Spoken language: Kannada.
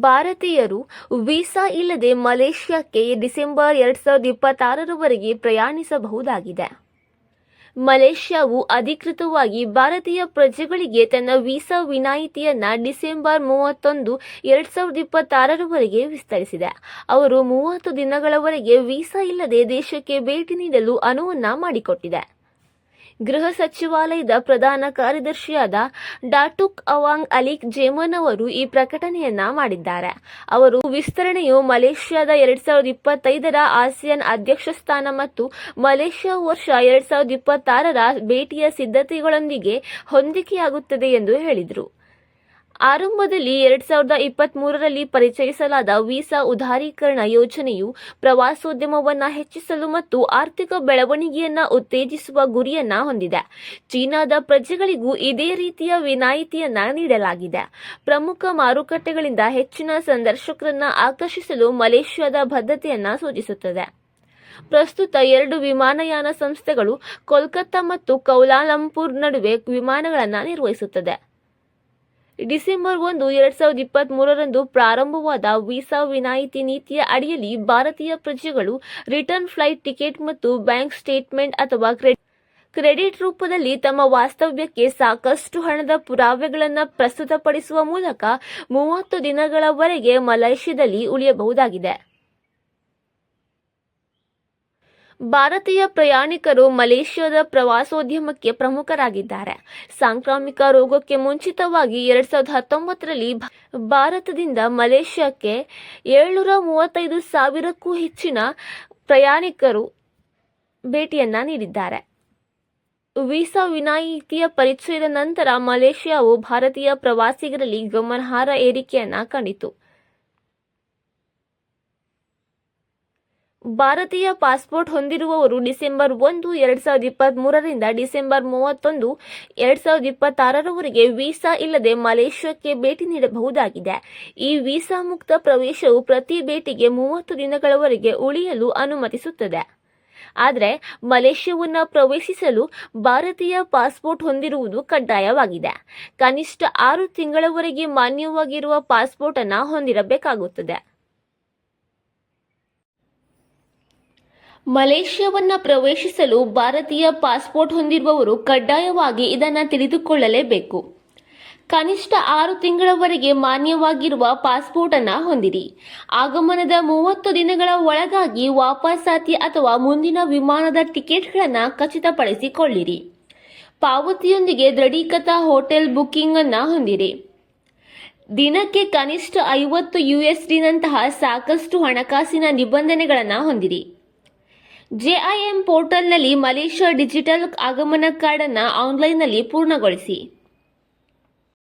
ಭಾರತೀಯರು ವೀಸಾ ಇಲ್ಲದೆ ಮಲೇಷ್ಯಾಕ್ಕೆ ಡಿಸೆಂಬರ್ 2026ರವರೆಗೆ ಪ್ರಯಾಣಿಸಬಹುದಾಗಿದೆ. ಮಲೇಷ್ಯಾವು ಅಧಿಕೃತವಾಗಿ ಭಾರತೀಯ ಪ್ರಜೆಗಳಿಗೆ ತನ್ನ ವೀಸಾ ವಿನಾಯಿತಿಯನ್ನು ಡಿಸೆಂಬರ್ 31, 2026ರವರೆಗೆ ವಿಸ್ತರಿಸಿದೆ. ಅವರು 30 ದಿನಗಳವರೆಗೆ ವೀಸಾ ಇಲ್ಲದೆ ದೇಶಕ್ಕೆ ಭೇಟಿ ನೀಡಲು ಅನುವನ್ನು ಮಾಡಿಕೊಟ್ಟಿದೆ. ಗೃಹ ಸಚಿವಾಲಯದ ಪ್ರಧಾನ ಕಾರ್ಯದರ್ಶಿಯಾದ ಡಾಟುಕ್ ಅವಾಂಗ್ ಅಲಿಕ್ ಜೇಮನ್ ಅವರು ಈ ಪ್ರಕಟಣೆಯನ್ನ ಮಾಡಿದ್ದಾರೆ. ಅವರು ವಿಸ್ತರಣೆಯು ಮಲೇಷ್ಯಾದ 2025ರ ಆಸಿಯಾನ್ ಅಧ್ಯಕ್ಷ ಸ್ಥಾನ ಮತ್ತು ಮಲೇಷ್ಯಾ ವರ್ಷ 2026ರ ಭೇಟಿಯ ಸಿದ್ಧತೆಗಳೊಂದಿಗೆ ಹೊಂದಿಕೆಯಾಗುತ್ತದೆ ಎಂದು ಹೇಳಿದರು. ಆರಂಭದಲ್ಲಿ 2023ರಲ್ಲಿ ಪರಿಚಯಿಸಲಾದ ವೀಸಾ ಉದಾರೀಕರಣ ಯೋಜನೆಯು ಪ್ರವಾಸೋದ್ಯಮವನ್ನು ಹೆಚ್ಚಿಸಲು ಮತ್ತು ಆರ್ಥಿಕ ಬೆಳವಣಿಗೆಯನ್ನು ಉತ್ತೇಜಿಸುವ ಗುರಿಯನ್ನು ಹೊಂದಿದೆ. ಚೀನಾದ ಪ್ರಜೆಗಳಿಗೂ ಇದೇ ರೀತಿಯ ವಿನಾಯಿತಿಯನ್ನು ನೀಡಲಾಗಿದೆ. ಪ್ರಮುಖ ಮಾರುಕಟ್ಟೆಗಳಿಂದ ಹೆಚ್ಚಿನ ಸಂದರ್ಶಕರನ್ನು ಆಕರ್ಷಿಸಲು ಮಲೇಷ್ಯಾದ ಬದ್ಧತೆಯನ್ನು ಸೂಚಿಸುತ್ತದೆ. ಪ್ರಸ್ತುತ 2 ವಿಮಾನಯಾನ ಸಂಸ್ಥೆಗಳು ಕೋಲ್ಕತ್ತಾ ಮತ್ತು ಕೌಲಾಲಂಪುರ್ ನಡುವೆ ವಿಮಾನಗಳನ್ನು ನಿರ್ವಹಿಸುತ್ತದೆ. ಡಿಸೆಂಬರ್ 1, 2023ರಂದು ಪ್ರಾರಂಭವಾದ ವೀಸಾ ವಿನಾಯಿತಿ ನೀತಿಯ ಅಡಿಯಲ್ಲಿ ಭಾರತೀಯ ಪ್ರಜೆಗಳು ರಿಟರ್ನ್ ಫ್ಲೈಟ್ ಟಿಕೆಟ್ ಮತ್ತು ಬ್ಯಾಂಕ್ ಸ್ಟೇಟ್ಮೆಂಟ್ ಅಥವಾ ಕ್ರೆಡಿಟ್ ರೂಪದಲ್ಲಿ ತಮ್ಮ ವಾಸ್ತವ್ಯಕ್ಕೆ ಸಾಕಷ್ಟು ಹಣದ ಪುರಾವೆಗಳನ್ನು ಪ್ರಸ್ತುತಪಡಿಸುವ ಮೂಲಕ 30 ದಿನಗಳವರೆಗೆ ಮಲೇಷ್ಯಾದಲ್ಲಿ ಉಳಿಯಬಹುದಾಗಿದೆ. ಭಾರತೀಯ ಪ್ರಯಾಣಿಕರು ಮಲೇಷ್ಯಾದ ಪ್ರವಾಸೋದ್ಯಮಕ್ಕೆ ಪ್ರಮುಖರಾಗಿದ್ದಾರೆ. ಸಾಂಕ್ರಾಮಿಕ ರೋಗಕ್ಕೆ ಮುಂಚಿತವಾಗಿ 2019ರಲ್ಲಿ ಭಾರತದಿಂದ ಮಲೇಷ್ಯಾಕ್ಕೆ 735,000ಕ್ಕೂ ಹೆಚ್ಚಿನ ಪ್ರಯಾಣಿಕರು ಭೇಟಿಯನ್ನ ನೀಡಿದ್ದಾರೆ. ವೀಸಾ ವಿನಾಯಿತಿಯ ಪರಿಚಯದ ನಂತರ ಮಲೇಷ್ಯಾವು ಭಾರತೀಯ ಪ್ರವಾಸಿಗರಲ್ಲಿ ಗಮನಾರ್ಹ ಏರಿಕೆಯನ್ನ ಕಂಡಿತು. ಭಾರತೀಯ ಪಾಸ್ಪೋರ್ಟ್ ಹೊಂದಿರುವವರು ಡಿಸೆಂಬರ್ 1, 2023ರಿಂದ ಡಿಸೆಂಬರ್ 31, 2026ರವರೆಗೆ ವೀಸಾ ಇಲ್ಲದೆ ಮಲೇಷ್ಯಾಕ್ಕೆ ಭೇಟಿ ನೀಡಬಹುದಾಗಿದೆ. ಈ ವೀಸಾ ಮುಕ್ತ ಪ್ರವೇಶವು ಪ್ರತಿ ಭೇಟಿಗೆ 30 ದಿನಗಳವರೆಗೆ ಉಳಿಯಲು ಅನುಮತಿಸುತ್ತದೆ. ಆದರೆ ಮಲೇಷ್ಯಾವನ್ನು ಪ್ರವೇಶಿಸಲು ಭಾರತೀಯ ಪಾಸ್ಪೋರ್ಟ್ ಹೊಂದಿರುವುದು ಕಡ್ಡಾಯವಾಗಿದೆ. ಕನಿಷ್ಠ 6 ತಿಂಗಳವರೆಗೆ ಮಾನ್ಯವಾಗಿರುವ ಪಾಸ್ಪೋರ್ಟ್ ಅನ್ನು ಹೊಂದಿರಬೇಕಾಗುತ್ತದೆ. ಮಲೇಷ್ಯಾವನ್ನು ಪ್ರವೇಶಿಸಲು ಭಾರತೀಯ ಪಾಸ್ಪೋರ್ಟ್ ಹೊಂದಿರುವವರು ಕಡ್ಡಾಯವಾಗಿ ಇದನ್ನು ತಿಳಿದುಕೊಳ್ಳಲೇಬೇಕು. ಕನಿಷ್ಠ 6 ತಿಂಗಳವರೆಗೆ ಮಾನ್ಯವಾಗಿರುವ ಪಾಸ್ಪೋರ್ಟ್ ಅನ್ನು ಹೊಂದಿರಿ. ಆಗಮನದ 30 ದಿನಗಳ ಒಳಗಾಗಿ ವಾಪಸಾತಿ ಅಥವಾ ಮುಂದಿನ ವಿಮಾನದ ಟಿಕೆಟ್ಗಳನ್ನು ಖಚಿತಪಡಿಸಿಕೊಳ್ಳಿರಿ. ಪಾವತಿಯೊಂದಿಗೆ ದೃಢೀಕೃತ ಹೋಟೆಲ್ ಬುಕಿಂಗ್ ಅನ್ನು ಹೊಂದಿರಿ. ದಿನಕ್ಕೆ ಕನಿಷ್ಠ $50 ಸಾಕಷ್ಟು ಹಣಕಾಸಿನ ನಿಬಂಧನೆಗಳನ್ನು ಹೊಂದಿರಿ. JIM ಪೋರ್ಟಲ್ನಲ್ಲಿ ಮಲೇಷ್ಯಾ ಡಿಜಿಟಲ್ ಆಗಮನ ಕಾರ್ಡ್ ಅನ್ನು ಆನ್ಲೈನ್ನಲ್ಲಿ ಪೂರ್ಣಗೊಳಿಸಿ.